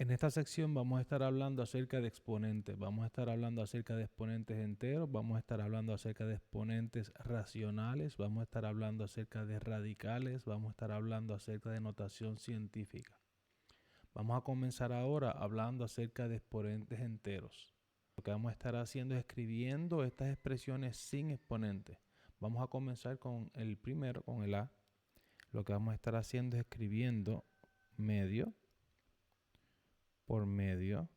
En esta sección vamos a estar hablando acerca de exponentes, vamos a estar hablando acerca de exponentes enteros, vamos a estar hablando acerca de exponentes racionales, vamos a estar hablando acerca de radicales, vamos a estar hablando acerca de notación científica. Vamos a comenzar ahora hablando acerca de exponentes enteros. Lo que vamos a estar haciendo es escribiendo estas expresiones sin exponentes. Vamos a comenzar con el primero, con el A. Lo que vamos a estar haciendo es escribiendo medio por medio,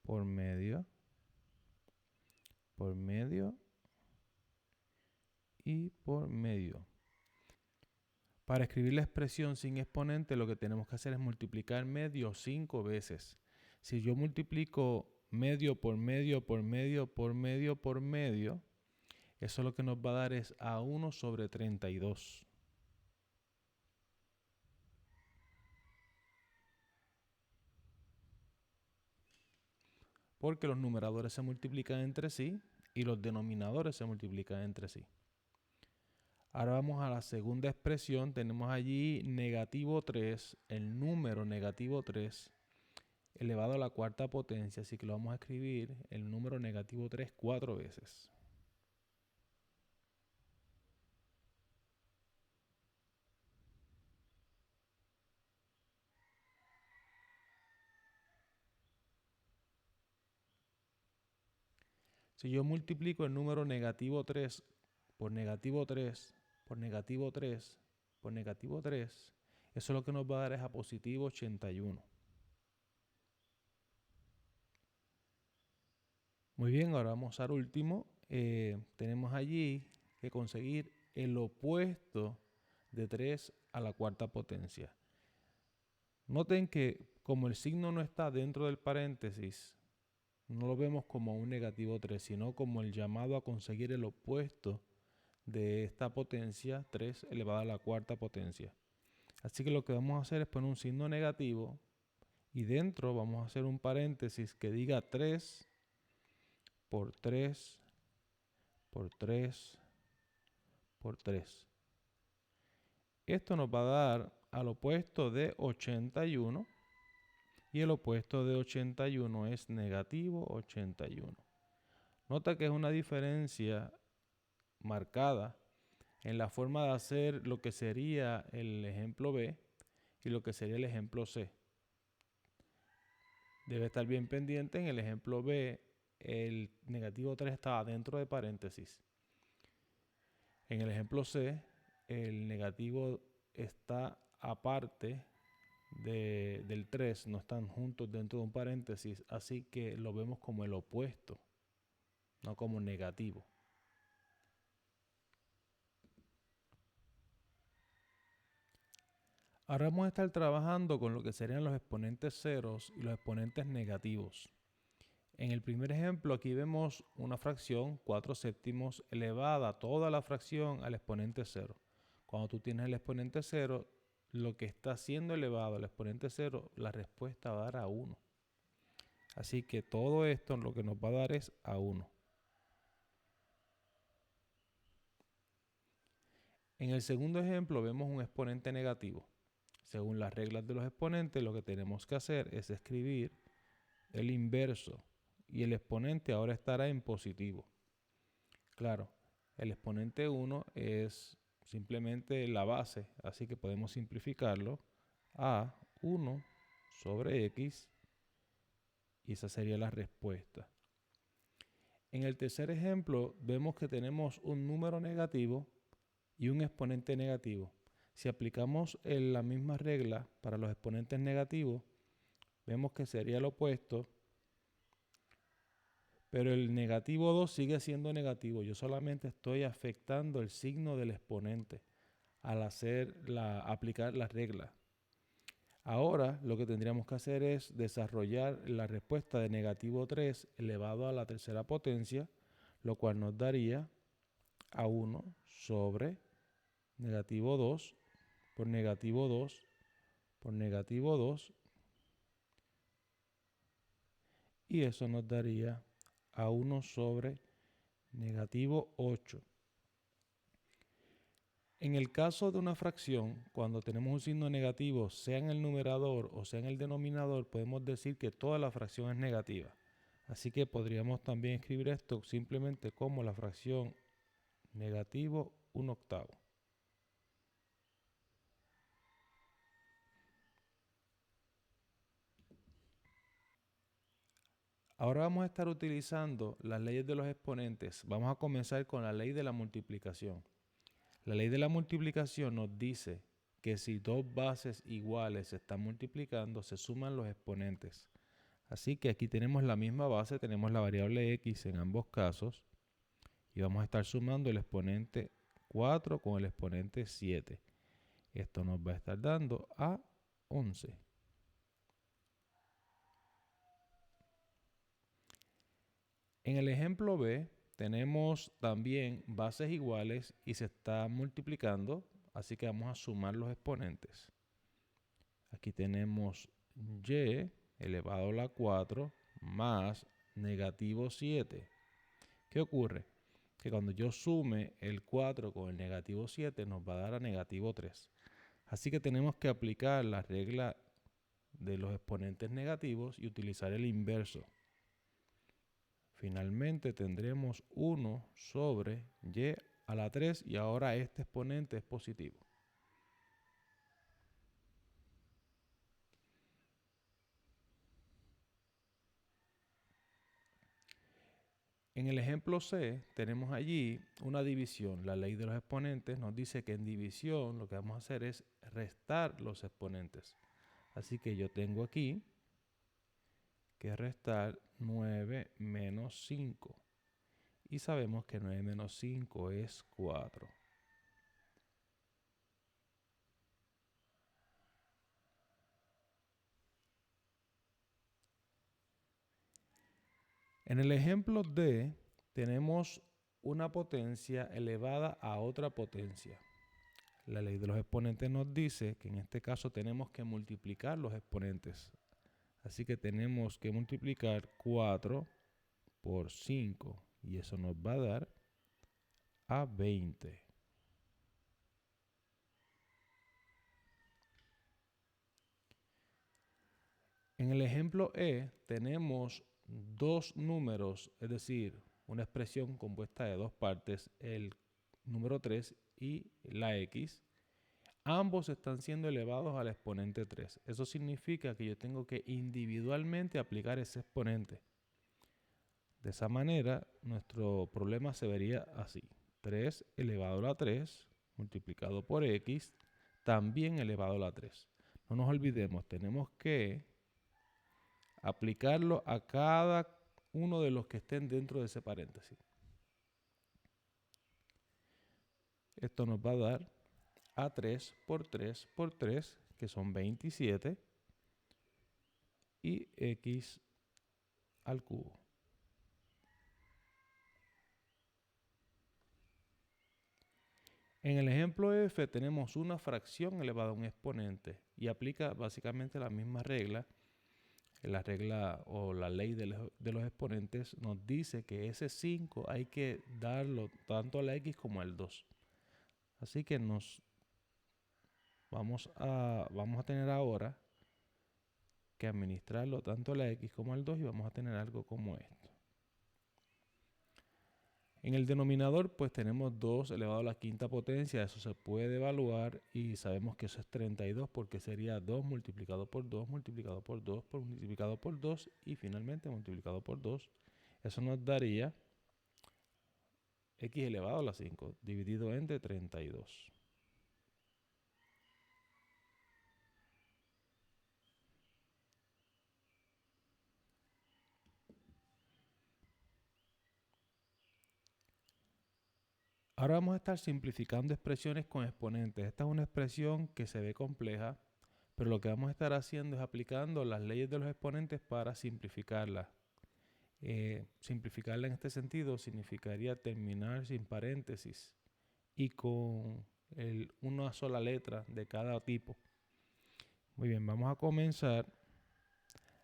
por medio, por medio y por medio. Para escribir la expresión sin exponente, lo que tenemos que hacer es multiplicar medio 5 veces. Si yo multiplico medio por medio por medio por medio por medio, eso lo que nos va a dar es A1 sobre 32. Porque los numeradores se multiplican entre sí y los denominadores se multiplican entre sí. Ahora vamos a la segunda expresión. Tenemos allí negativo 3, el número negativo 3 elevado a la cuarta potencia. Así que lo vamos a escribir el número negativo 3 4 veces. Si yo multiplico el número negativo 3 por negativo 3 por negativo 3 por negativo 3, eso lo que nos va a dar es a positivo 81. Muy bien, ahora vamos al último. Tenemos allí que conseguir el opuesto de 3 a la cuarta potencia. Noten que como el signo no está dentro del paréntesis, no lo vemos como un negativo 3, sino como el llamado a conseguir el opuesto de esta potencia, 3 elevado a la cuarta potencia. Así que lo que vamos a hacer es poner un signo negativo y dentro vamos a hacer un paréntesis que diga 3 por 3 por 3 por 3. Esto nos va a dar al opuesto de 81 y el opuesto de 81 es negativo 81. Nota que es una diferencia marcada en la forma de hacer lo que sería el ejemplo B y lo que sería el ejemplo C. Debe estar bien pendiente. En el ejemplo B, el negativo 3 estaba dentro de paréntesis. En el ejemplo C, el negativo está aparte del 3, no están juntos dentro de un paréntesis, así que lo vemos como el opuesto, no como negativo. Ahora vamos a estar trabajando con lo que serían los exponentes ceros y los exponentes negativos. En el primer ejemplo aquí vemos una fracción 4 séptimos elevada toda la fracción al exponente 0. Cuando tú tienes el exponente 0, lo que está siendo elevado al exponente 0, la respuesta va a dar a 1. Así que todo esto lo que nos va a dar es a 1. En el segundo ejemplo vemos un exponente negativo. Según las reglas de los exponentes, lo que tenemos que hacer es escribir el inverso y el exponente ahora estará en positivo. Claro, el exponente 1 es simplemente la base, así que podemos simplificarlo a 1 sobre x y esa sería la respuesta. En el tercer ejemplo vemos que tenemos un número negativo y un exponente negativo. Si aplicamos la misma regla para los exponentes negativos, vemos que sería lo opuesto, pero el negativo 2 sigue siendo negativo. Yo solamente estoy afectando el signo del exponente al aplicar la regla. Ahora lo que tendríamos que hacer es desarrollar la respuesta de negativo 3 elevado a la tercera potencia, lo cual nos daría a 1 sobre negativo 2 por negativo 2 por negativo 2 y eso nos daría a 1 sobre negativo 8. En el caso de una fracción, cuando tenemos un signo negativo, sea en el numerador o sea en el denominador, podemos decir que toda la fracción es negativa. Así que podríamos también escribir esto simplemente como la fracción negativo 1/8. Ahora vamos a estar utilizando las leyes de los exponentes. Vamos a comenzar con la ley de la multiplicación. La ley de la multiplicación nos dice que si dos bases iguales se están multiplicando, se suman los exponentes. Así que aquí tenemos la misma base, tenemos la variable x en ambos casos y vamos a estar sumando el exponente 4 con el exponente 7. Esto nos va a estar dando a 11. En el ejemplo B tenemos también bases iguales y se está multiplicando, así que vamos a sumar los exponentes. Aquí tenemos y elevado a la 4 más negativo 7. ¿Qué ocurre? Que cuando yo sume el 4 con el negativo 7 nos va a dar a negativo 3. Así que tenemos que aplicar la regla de los exponentes negativos y utilizar el inverso. Finalmente tendremos 1 sobre y a la 3 y ahora este exponente es positivo. En el ejemplo C tenemos allí una división. La ley de los exponentes nos dice que en división lo que vamos a hacer es restar los exponentes. Así que yo tengo aquí que restar 9 menos 5. Y sabemos que 9 menos 5 es 4. En el ejemplo D tenemos una potencia elevada a otra potencia. La ley de los exponentes nos dice que en este caso tenemos que multiplicar los exponentes. Así que tenemos que multiplicar 4 por 5 y eso nos va a dar a 20. En el ejemplo E tenemos dos números, es decir, una expresión compuesta de dos partes, el número 3 y la x. Ambos están siendo elevados al exponente 3. Eso significa que yo tengo que individualmente aplicar ese exponente. De esa manera, nuestro problema se vería así. 3 elevado a la 3 multiplicado por x, también elevado a la 3. No nos olvidemos, tenemos que aplicarlo a cada uno de los que estén dentro de ese paréntesis. Esto nos va a dar a 3 por 3 por 3, que son 27, y x al cubo. En el ejemplo F tenemos una fracción elevada a un exponente y aplica básicamente la misma regla. La regla o la ley de los exponentes nos dice que ese 5 hay que darlo tanto a la x como al 2. Así que vamos a tener ahora que administrarlo tanto a la x como al 2 y vamos a tener algo como esto. En el denominador pues tenemos 2 elevado a la quinta potencia, eso se puede evaluar y sabemos que eso es 32 porque sería 2 multiplicado por 2 multiplicado por 2 multiplicado por 2 y finalmente multiplicado por 2. Eso nos daría x elevado a la 5 dividido entre 32. Ahora vamos a estar simplificando expresiones con exponentes. Esta es una expresión que se ve compleja, pero lo que vamos a estar haciendo es aplicando las leyes de los exponentes para simplificarla. Simplificarla en este sentido significaría terminar sin paréntesis y con una sola letra de cada tipo. Muy bien, vamos a comenzar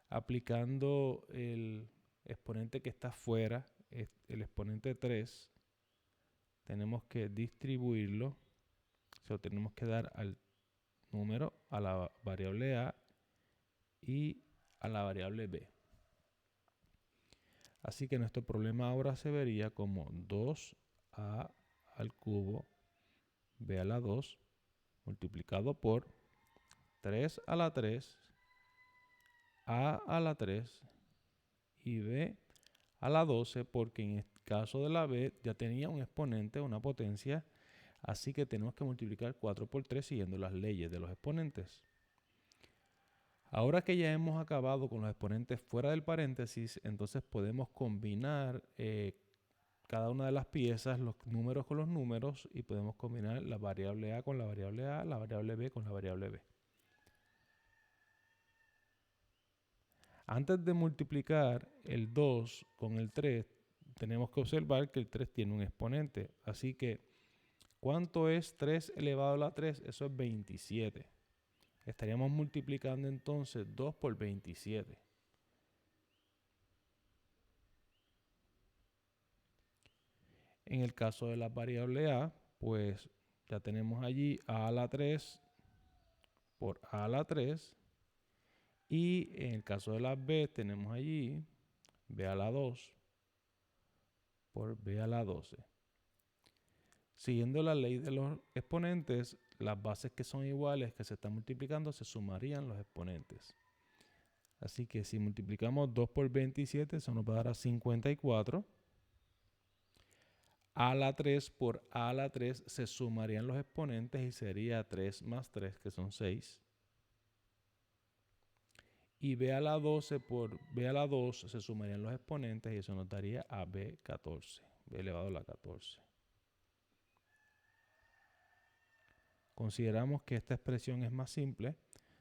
aplicando el exponente que está fuera, el exponente 3. Tenemos que distribuirlo So, tenemos que dar al número, a la variable a y a la variable b. Así que nuestro problema ahora se vería como 2a al cubo b a la 2 multiplicado por 3 a la 3, a la 3 y b a la 12, porque en el caso de la b ya tenía un exponente, una potencia, así que tenemos que multiplicar 4 por 3 siguiendo las leyes de los exponentes. Ahora que ya hemos acabado con los exponentes fuera del paréntesis, entonces podemos combinar cada una de las piezas, los números con los números, y podemos combinar la variable a con la variable a, la variable b con la variable b. Antes de multiplicar el 2 con el 3, tenemos que observar que el 3 tiene un exponente. Así que, ¿cuánto es 3 elevado a la 3? Eso es 27. Estaríamos multiplicando entonces 2 por 27. En el caso de la variable a, pues ya tenemos allí a la 3 por a la 3. Y en el caso de la b, tenemos allí b a la 2 por b a la 12. Siguiendo la ley de los exponentes, las bases que son iguales, que se están multiplicando, se sumarían los exponentes. Así que si multiplicamos 2 por 27, eso nos va a dar a 54. A la 3 por a la 3 se sumarían los exponentes y sería 3 más 3, que son 6. Y b a la 12 por b a la 2 se sumarían los exponentes y eso nos daría a b14, b elevado a la 14. Consideramos que esta expresión es más simple,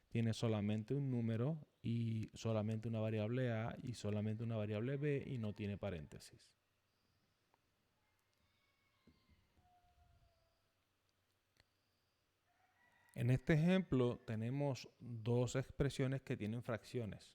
tiene solamente un número y solamente una variable a y solamente una variable b y no tiene paréntesis. En este ejemplo tenemos dos expresiones que tienen fracciones.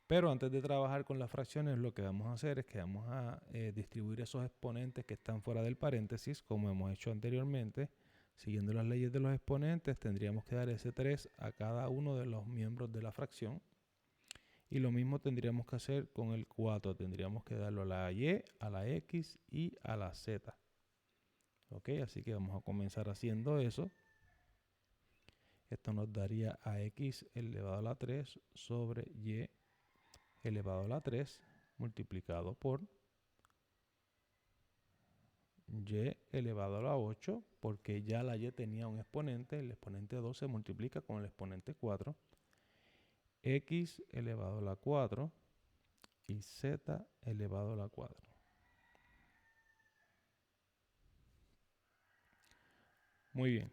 Pero antes de trabajar con las fracciones, lo que vamos a hacer es que vamos a distribuir esos exponentes que están fuera del paréntesis, como hemos hecho anteriormente. Siguiendo las leyes de los exponentes, tendríamos que dar ese 3 a cada uno de los miembros de la fracción. Y lo mismo tendríamos que hacer con el 4. Tendríamos que darlo a la y, a la x y a la z. ¿Ok? Así que vamos a comenzar haciendo eso. Esto nos daría a x elevado a la 3 sobre y elevado a la 3 multiplicado por y elevado a la 8, porque ya la y tenía un exponente, el exponente 2 se multiplica con el exponente 4, x elevado a la 4 y z elevado a la 4. Muy bien.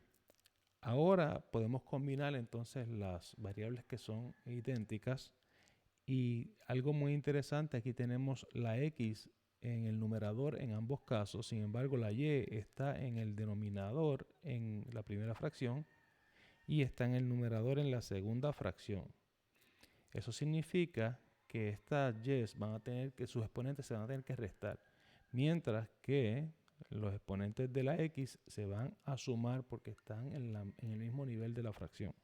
Ahora podemos combinar entonces las variables que son idénticas y algo muy interesante, aquí tenemos la x en el numerador en ambos casos, sin embargo la y está en el denominador en la primera fracción y está en el numerador en la segunda fracción. Eso significa que estas y van a tener que, sus exponentes se van a tener que restar, mientras que los exponentes de la x se van a sumar porque están en el mismo nivel de la fracción.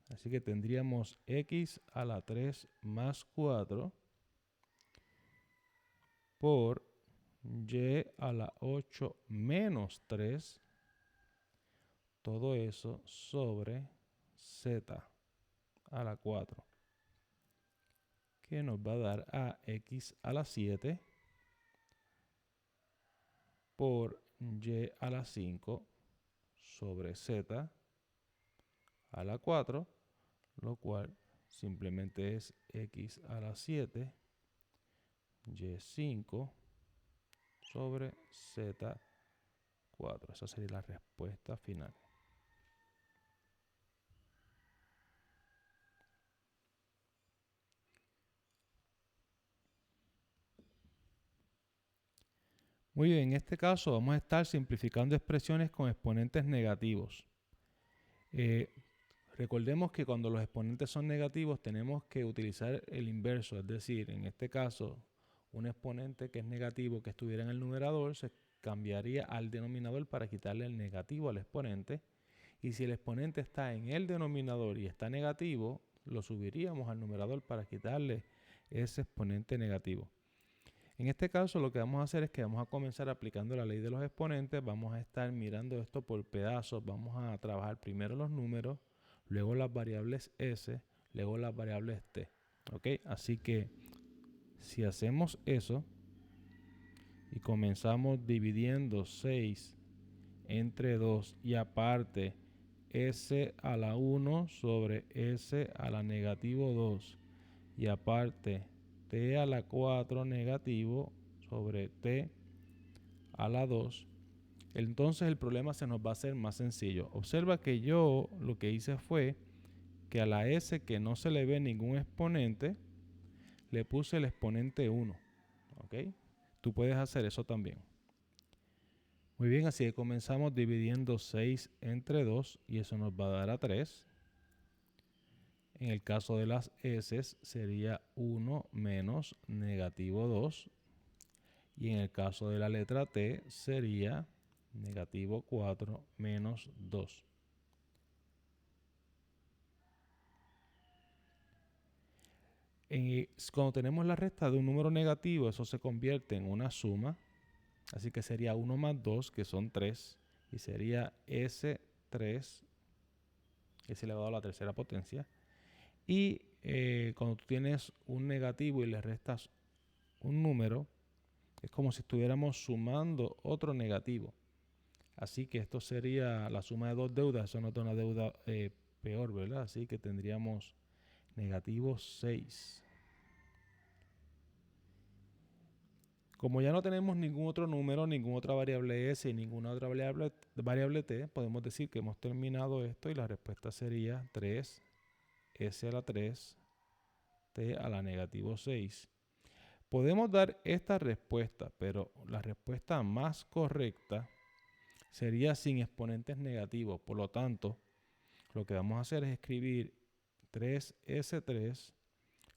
Así que tendríamos x a la 3 más 4 por y a la 8 menos 3, todo eso sobre z a la 4, que nos va a dar a x a la 7 por y a la 5 sobre z a la 4, lo cual simplemente es x a la 7 y5 sobre z4. Esa sería la respuesta final. Muy bien, en este caso vamos a estar simplificando expresiones con exponentes negativos. Recordemos que cuando los exponentes son negativos tenemos que utilizar el inverso, es decir, en este caso un exponente que es negativo que estuviera en el numerador se cambiaría al denominador para quitarle el negativo al exponente. Y si el exponente está en el denominador y está negativo, lo subiríamos al numerador para quitarle ese exponente negativo. En este caso lo que vamos a hacer es que vamos a comenzar aplicando la ley de los exponentes. Vamos a estar mirando esto por pedazos. Vamos a trabajar primero los números, luego las variables s, luego las variables t. ¿Ok? Así que si hacemos eso y comenzamos dividiendo 6 entre 2 y aparte s a la 1 sobre s a la negativo 2 y aparte t a la 4 negativo sobre t a la 2, entonces el problema se nos va a hacer más sencillo. Observa que yo lo que hice fue que a la s que no se le ve ningún exponente, le puse el exponente 1. ¿Ok? Tú puedes hacer eso también. Muy bien, así que comenzamos dividiendo 6 entre 2 y eso nos va a dar a 3. En el caso de las s sería 1 menos negativo 2. Y en el caso de la letra t sería negativo 4 menos 2. Cuando tenemos la resta de un número negativo, eso se convierte en una suma. Así que sería 1 más 2, que son 3. Y sería S3, S elevado a la tercera potencia. Y cuando tú tienes un negativo y le restas un número, es como si estuviéramos sumando otro negativo. Así que esto sería la suma de dos deudas. Eso nos da una deuda peor, ¿verdad? Así que tendríamos negativo 6. Como ya no tenemos ningún otro número, ninguna otra variable s y ninguna otra variable t, podemos decir que hemos terminado esto y la respuesta sería 3 s a la 3 t a la negativo 6. Podemos dar esta respuesta, pero la respuesta más correcta sería sin exponentes negativos. Por lo tanto, lo que vamos a hacer es escribir 3s3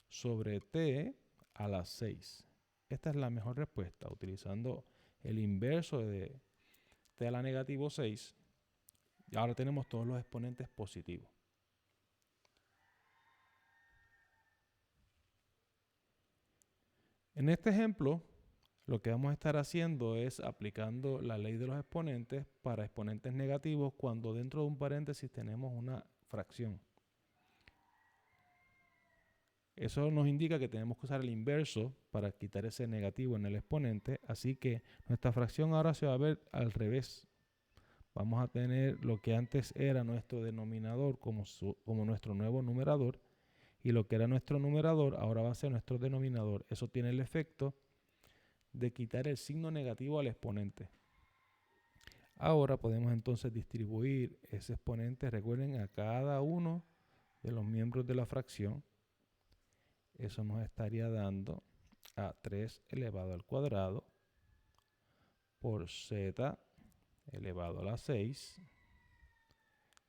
sobre t a la 6. Esta es la mejor respuesta, utilizando el inverso de t a la negativo 6. Y ahora tenemos todos los exponentes positivos. En este ejemplo, lo que vamos a estar haciendo es aplicando la ley de los exponentes para exponentes negativos cuando dentro de un paréntesis tenemos una fracción. Eso nos indica que tenemos que usar el inverso para quitar ese negativo en el exponente. Así que nuestra fracción ahora se va a ver al revés. Vamos a tener lo que antes era nuestro denominador como nuestro nuevo numerador. Y lo que era nuestro numerador ahora va a ser nuestro denominador. Eso tiene el efecto de quitar el signo negativo al exponente. Ahora podemos entonces distribuir ese exponente, recuerden, a cada uno de los miembros de la fracción. Eso nos estaría dando a 3 elevado al cuadrado por z elevado a la 6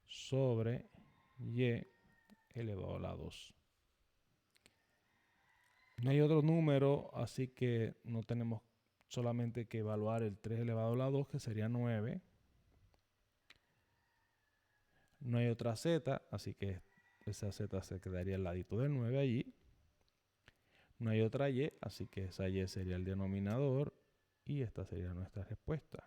sobre y elevado a la 2. No hay otro número, así que no tenemos solamente que evaluar el 3 elevado a la 2, que sería 9. No hay otra z, así que esa z se quedaría al ladito del 9 allí. No hay otra y, así que esa y sería el denominador y esta sería nuestra respuesta.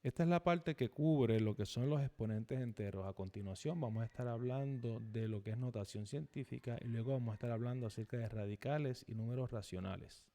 Esta es la parte que cubre lo que son los exponentes enteros. A continuación vamos a estar hablando de lo que es notación científica y luego vamos a estar hablando acerca de radicales y números racionales.